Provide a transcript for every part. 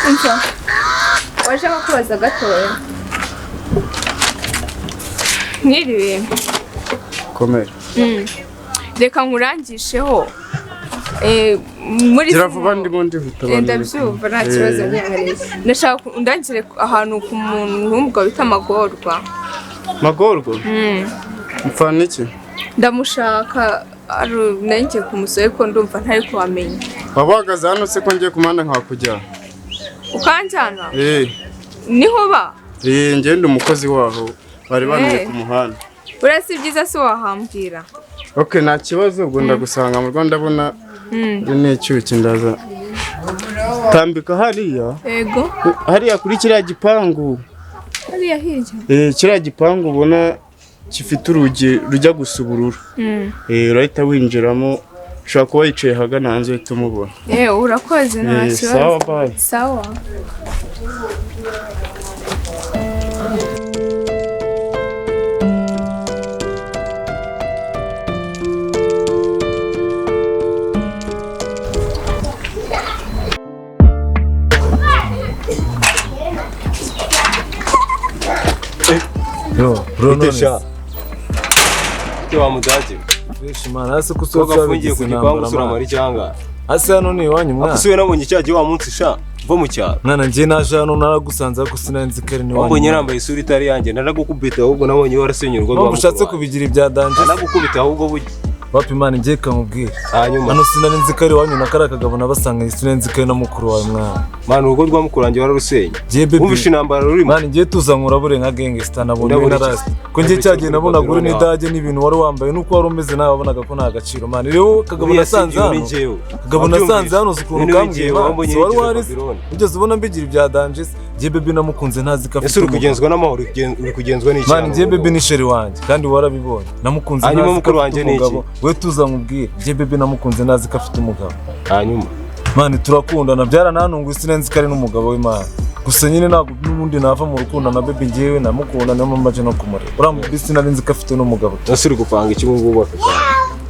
Umva waje kubaza gatoya Mwiriwe komera reka nkurangisheho muri Kiravuba ndimo ndihuta ndabyumva nta kibazo nyine ndashaka undangire ahantu ku muntu w'umugabo bita Magorwa mfana iki ndamushaka nanjye kumusoye ko ndumva ntari kuhamenya wabagaze hano se ko ngiye kumana nkakujya ukanjyana niho ba ngende umukozi waho bari baniye ku muhanda uretse byiza se wahambwira okay nta kibazo ubwo ndagusanga mu Rwanda ndabona n'icyuki ndaza tambika hariya yego hariya kuri kiriya gipangu hariya hirya kiriya gipangu ubona gifite urugi rujya gusa ubururu urahita winjiramo ushobora kuba yicaye hagana hanze uhita umubona urakoze nta kibazo sawa bye sawa Yo, Bruno Itesha. Wa mudaje. Wishimana ase kusoza bafungiye ku gipangu sura mari cyanga. Ase hano ni iwanyu mwana. Akusuye nabonye cyaje wa munsi sha. Mvo mu cyaro. Mwana nje naje hano naragusanze ko sinanzi kare ni wanyu. Wabonye nambaye isura itari yanjye naragukubita ahubwo nabonye warasenyurwa rwa. Ushatse kubigira ibya danje. Naragukubita ahubwo bugi. Wapi mwana ngiye kamubwira. Hanyuma. Hano sinanzi kare wanyu nakaraka nabasanga sinanzi kare na mukuru wawe mwana. Mwana urugo rwa mukuru wanjye wararusenya. Umvishe intambara rurimo. Mwana ngiye tuzankura bure nka gangster nabonye narasti. Ko ngiye cyagiye nabona gure n'idage n'ibintu wari wambaye nuko wari umeze nawe wabonaga ko nta gaciro mwana. Rero kagabo nasanze hano. Kagabo nasanze hano ukuntu kambwiye wari warize. Ugeze ubona mbigira ibya danje. Ngiye bebe namukunze ntazi ka. Ese uri kugenzwa n'amahoro uri kugenzwa n'iki? Mwana ngiye bebe ni sheri wanje kandi warabibonye. Namukunze hanyuma mukuru wanje n'iki? We tuzankubwire. Ngiye bebe namukunze ntazi ka afite umugabo. Hanyuma mwana turakundana byarananunguye sinenzi kare n'umugabo w'Imana. Gusa nyine ntabwo n'ubundi nava mu rukundo na bebe ngiyewe namukunda niyo mamaje no kumureba urambise narinzi ko afite n'umugabo ese uri gupanga iki ngubu afite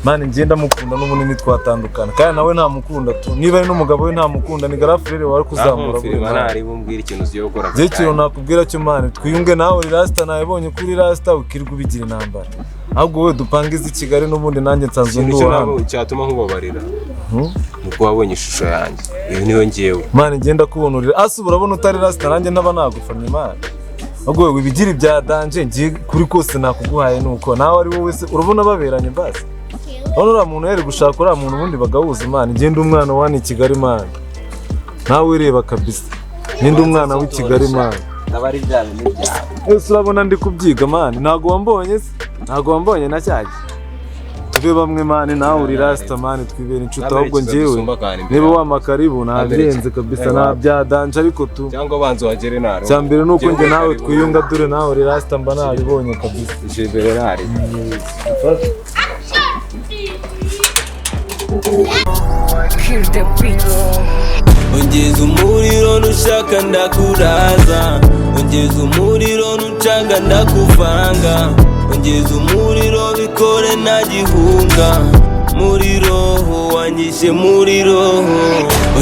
mani ngenda mukunda n'ubunini twatandukana kandi nawe nta mukunda tu niba ari n'umugabo we nta mukunda ni garafrere wari kuzamura buri mwana ari bumbwira ikintu uziye gukora je kiro nakubwira cyo mani twiyunge nawe rasta nabonye kuri rasta ukirwa bigira intambara ahubwo we dupangize i Kigali n'ubundi nanjye nsanzwe nduwa cyatuma nkubabarira nuko wabonye ishusho yanjye iyo niyo ngiyewe mani ngenda kubonurira ase urabona utari rasta nanjye naba nagufamye mani ahubwo we bigira ibya danje ngiye kuri kose nakuguhaye nuko nawe ari wowe se urabona baberanye basi hano ura muntu yari gushaka ura muntu ubundi bagahuza Imana ngende umwana wani i Kigali Imana nawe ureba kabisa ngende umwana w'i Kigali Imana nabari byawe n'ibyawe ese urabona ndi kubyiga mani ntago wambonye se ntago wambonye na cyaje tube bamwe mani nawe uri rasta mani twibera inshuti ahubwo ngewe niba wamakaribu ntabyenze kabisa nta byadanje ariko tu cyangwa banzo wagere naro cyambere nuko nge nawe twiyunga dure nawe uri rasta mba nabibonye kabisa ishebere nari ongeza umuriro nushaka ndakuraza ongeza umuriro nucanga ndakuvanga ongeza umuriro bikore nta gihunga muri roho wanyishe muri roho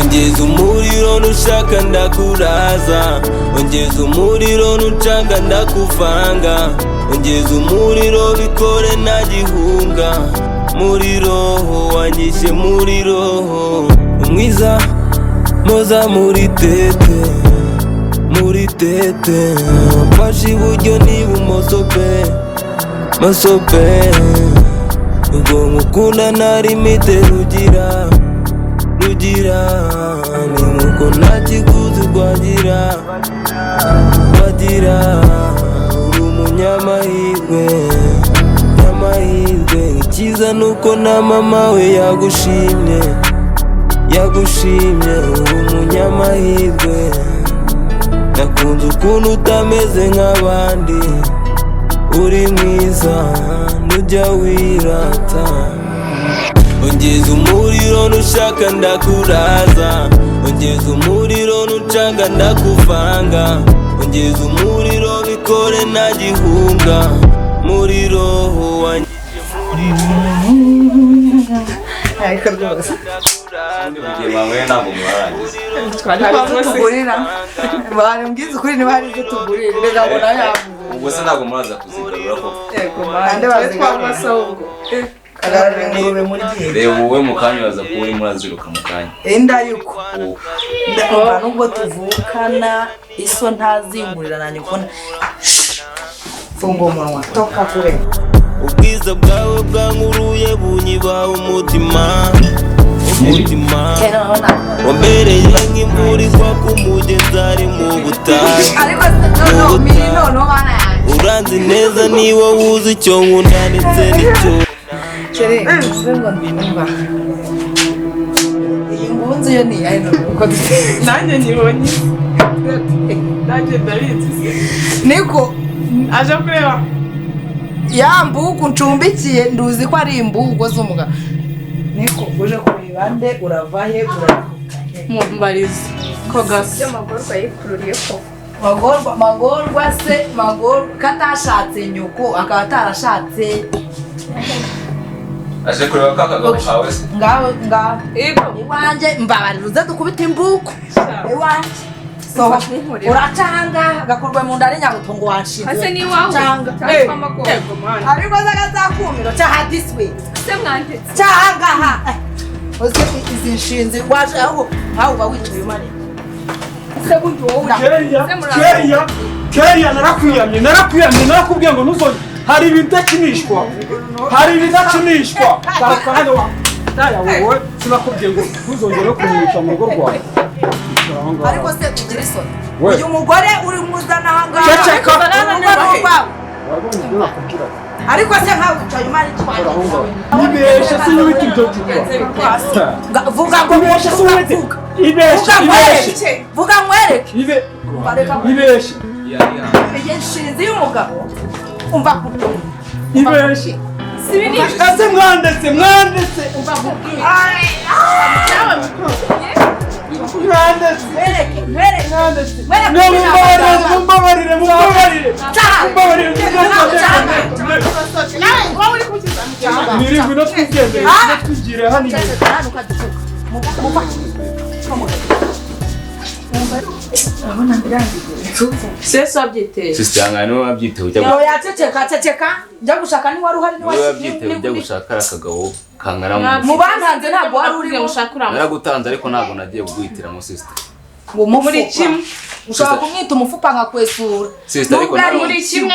ongeza umuriro nushaka ndakuraza ongeza umuriro nucanga ndakuvanga ongeza umuriro bikore nta gihunga muri roho wanyishe muri roho umwiza moza muri tete mfashe iburyo n'ibumoso pe maso pe ubwo mukunda na limite rugira ni nkuko nta kiguzi rwagira uri umunyamahirwe icyiza nuko na mama we yagushimye uri umunyamahirwe nakunze ukuntu utameze nk'abandi uri mwiza nujya wirata ongeza umuriro nushaka ndakuraza ongeza umuriro nucanga ndakuvanga ongeza umuriro bikore nta gihunga muri roho wanyije muri ariko rwose Mugiye mwawe ntabwo mwarangiza. tugurira barambwiza ukuri niba hari ibyo tugurira ndabona yavuze Ubwo se ntabwo muraza kuzigarura koko. yego mande bazigama agaragara muri gihe Reba wowe mu kanya uraza kuba uri muraziruka mu kanya. enda yuko ndakora nubwo tuvukana iso ntazingurira nanjye kubona funga umunwa toka kure ubwiza bwawe bwankuruye bunyiba umutima wambereye nk'imvura igwa ku mugezi ari mu butayu uranzi neza niba wuzi icyo nkunda ndetse n'icyo iyi ngunzi yo ni ayi nuko nanjye nyibonye nanjye ndabizi niko aje kureba ya mbugu ncumbikiye nduzi ko ari imbugo z'umugabo niko uje kureba nde uravahe mumbarize ko gasi amagorwa yikururiye ko magorwa se magorwa katashatse nyuko akaba atarashatse Aje kureba ka kagabo kawe se. ngaho iwanjye mbabarira uze dukubita imbugu iwanjye uracanga gakorwa mu ndari nyabutungo wanshinze hase ni wawe canga amagorwa man ariko zagazakumiro cyaha this way se mwantetse canga ha uzi izi nshinzi waje aho uba wicaye umare se bundi wowe Keya narakwiyamye narakubwiye ngo ntuzone hari ibidakinishwa garuka hano wa daya wowe sinakubwiye ngo ntuzongere kunyisha mu rugo rwawe ariko se tugira isoni uyu mugore uri muzana aha ngaha Ceceka. ariko se nkawe wicaye umare ibeshe sinyubita ibitoki vuga ngo ibeshe sinyubita ibeshe vuga nkwereke ibeshe iyi nshinzi y'umugabo umva kutumva ibeshe ese mwandetse umva kubwira mumbabarire nirindwi no twigendere twigire hano sese wabyiteye Sister yanga niwe wabyitewe ujya yawe yaceceka njya gushaka ni wari uhari ni niwe wabyitewe ujya gushaka akagabo kangana mu bantanze ntabwo wari urimo gushaka uramo naragutanze ariko ntabwo nagiye kuguhitiramo sister. ngo muri kimwe ushobora kumwita umufupa nkakwesura Sister ariko Nubwo ari muri kimwe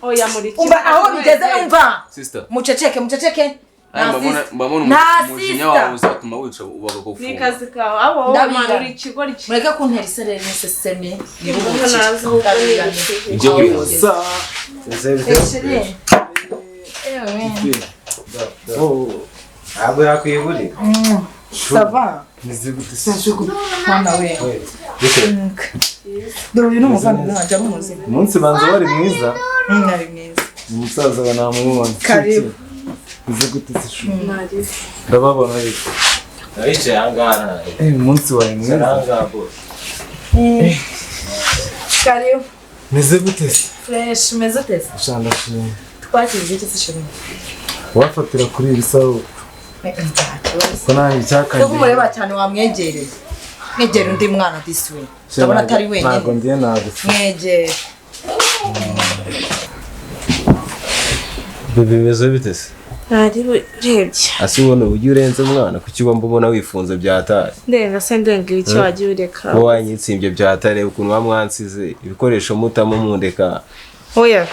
oya muri kimwe umva aho bigeze umva sister. muceceke Mbabona nta umujinya wawe sister uzatuma wica ubaga ni kufunga. kazi kawe abo wowe mana uri ikigo riki mureke kuntera isereri n'iseseme nazi ahubwo Ibyo uri ntabwo yakwiburi sava mwana we dore uyu ni umuvandimwe wanjye ari umuzima umunsi banza wari mwiza ari mwiza umusaza we namubona karibu uzi gute se shu ndababona ariko Nayicaye ahangaha. umunsi wawe mwiza karibu meze gute se fresh meze tese ushanda shimwe twakiriye iki se shimwe wafatira kuri iri sawa ko nawe icyakanye Kuko umureba cyane wamwegereye mwegere undi mwana this way ndabona atari ntabwo wenyine ndiye nagufi mwegere Bebe bimeze bite se? ntari urebye Ase ubona uburyo urenze umwana kuki ubamba ubona wifunze byatari. ndenga se ndenga iki wagiye ureka Ko wanyitsimbye byatari ukuntu bamwansize ibikoresho mutamo mundeka. oya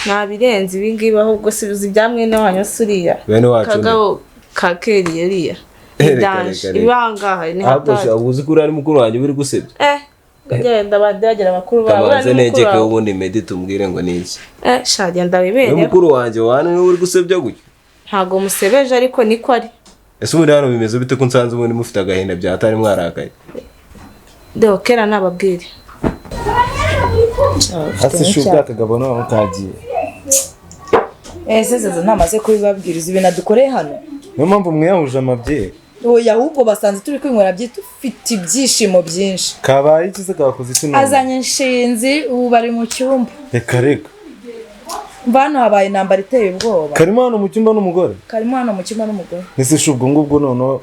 nabirenze ibi ngibi ahubwo si uzi bya mwene wanyu suriya Bene wacu. kagabo kakeriye riya idanje ibangaha ni Ahubwo hatari uzi ko uri mukuru wanjye uri gusebya. genda badagera bakuru bawe Tabanze negeke ubundi Medi tumubwire ngo niki. sha genda Ni bibere mukuru wanjye wane niwe uri gusebya gutyo. ntago musebeje ariko niko ari Ese ubundi hano bimeze bite ko nsanze ubundi mufite agahinda byatari mwarakaye. deo kera nababwire hasi shu bwakagabo nawe mutagiye seze ntamaze kubibabwiriza ibintu dukoreye hano niyo mpamvu mwiyahuje amabyeyi oya ahubwo basanze turi kwinywera dufite ibyishimo byinshi kabaye iki se kakoze iki none azanye inshinzi ubu bari mu cyumba reka Bano habaye intambara iteye ubwoba. Karimo hano mu cyumba n'umugore. Karimo hano mu cyumba n'umugore. Ese shubwo ngubwo noneho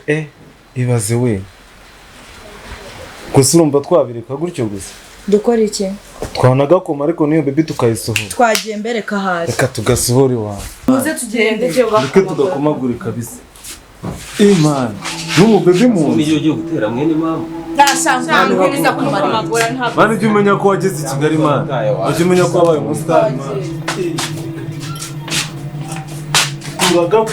ibaze we. Gusa urumva twabireka gutyo gusa. Dukora iki? Twanagakoma ariko niyo baby tukayisohora. Twagiye mbere kahari. Reka tugasohora iwawe. Muze tugende. Reka tugakomagura kabisa. Imana. N'umu baby mu. Niyo ugiye gutera mwene mama. Nashanga kwiriza kumara magura ntabwo. Mani ujye umenya ko wageze i Kigali man. Ujye umenya ko wabaye umustar man. Turagaku.